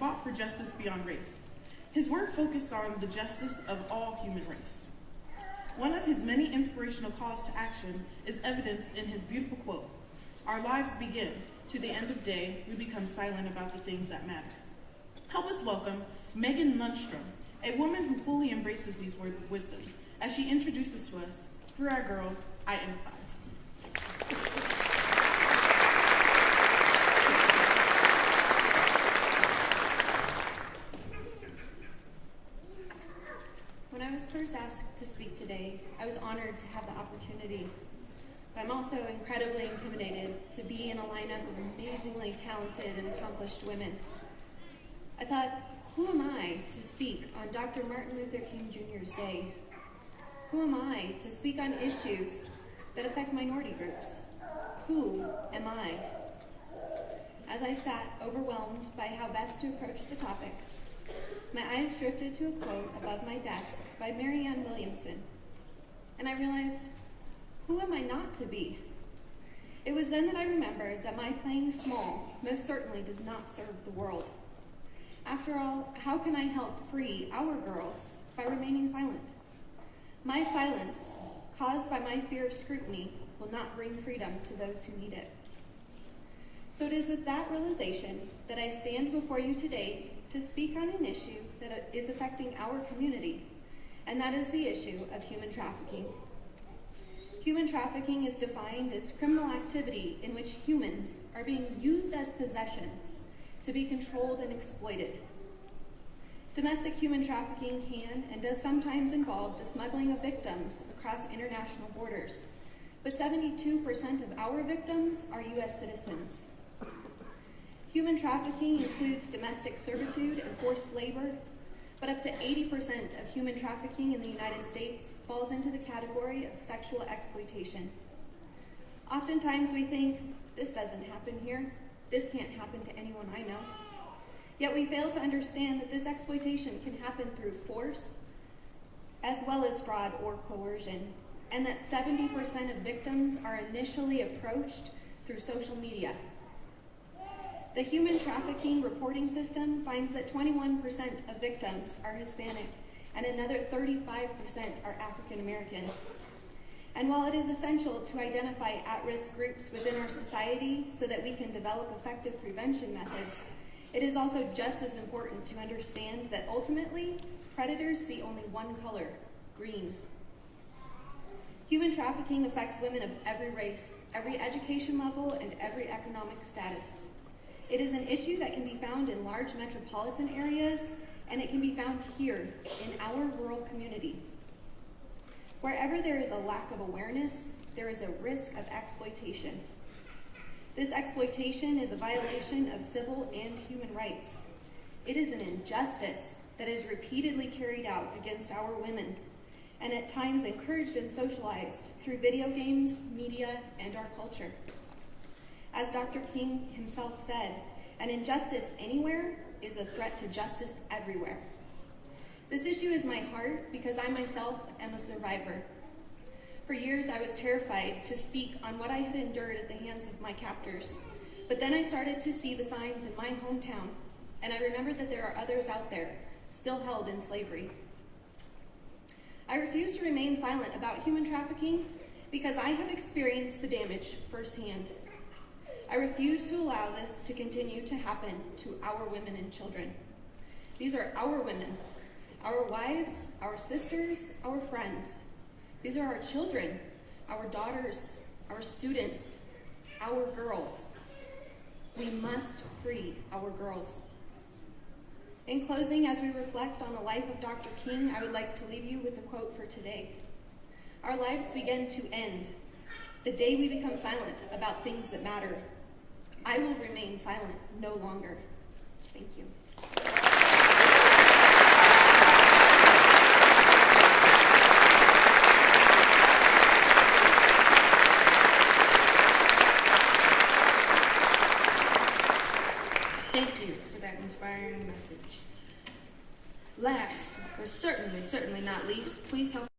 fought for justice beyond race. His work focused on the justice of all human race. One of his many inspirational calls to action is evidenced in his beautiful quote, "Our lives begin. To the end of day, we become silent about the things that matter." Help us welcome Megan Lundstrom, a woman who fully embraces these words of wisdom, as she introduces to us, "For our girls, I empathize." When I was first asked to speak today, I was honored to have the opportunity. But I'm also incredibly intimidated to be in a lineup of amazingly talented and accomplished women. I thought, who am I to speak on Dr. Martin Luther King Jr.'s day? Who am I to speak on issues that affect minority groups? Who am I? As I sat overwhelmed by how best to approach the topic, my eyes drifted to a quote above my desk by Marianne Williamson, and I realized, who am I not to be? It was then that I remembered that my playing small most certainly does not serve the world. After all, how can I help free our girls by remaining silent? My silence, caused by my fear of scrutiny, will not bring freedom to those who need it. So it is with that realization that I stand before you today to speak on an issue that is affecting our community, and that is the issue of human trafficking. Human trafficking is defined as criminal activity in which humans are being used as possessions to be controlled and exploited. Domestic human trafficking can and does sometimes involve the smuggling of victims across international borders, but 72% of our victims are U.S. citizens. Human trafficking includes domestic servitude and forced labor, but up to 80% of human trafficking in the United States falls into the category of sexual exploitation. Oftentimes we think, this doesn't happen here, this can't happen to anyone I know. Yet we fail to understand that this exploitation can happen through force, as well as fraud or coercion, and that 70% of victims are initially approached through social media. The Human Trafficking Reporting System finds that 21% of victims are Hispanic and another 35% are African American. And while it is essential to identify at-risk groups within our society so that we can develop effective prevention methods, it is also just as important to understand that ultimately, predators see only one color, green. Human trafficking affects women of every race, every education level, and every economic status. It is an issue that can be found in large metropolitan areas, and it can be found here in our rural community. Wherever there is a lack of awareness, there is a risk of exploitation. This exploitation is a violation of civil and human rights. It is an injustice that is repeatedly carried out against our women, and at times encouraged and socialized through video games, media, and our culture. As Dr. King himself said, an injustice anywhere is a threat to justice everywhere. This issue is my heart because I myself am a survivor. For years, I was terrified to speak on what I had endured at the hands of my captors. But then I started to see the signs in my hometown, and I remembered that there are others out there still held in slavery. I refuse to remain silent about human trafficking because I have experienced the damage firsthand. I refuse to allow this to continue to happen to our women and children. These are our women, our wives, our sisters, our friends. These are our children, our daughters, our students, our girls. We must free our girls. In closing, as we reflect on the life of Dr. King, I would like to leave you with a quote for today. Our lives begin to end the day we become silent about things that matter. I will remain silent no longer. Thank you. Thank you for that inspiring message. Last, but certainly not least, please help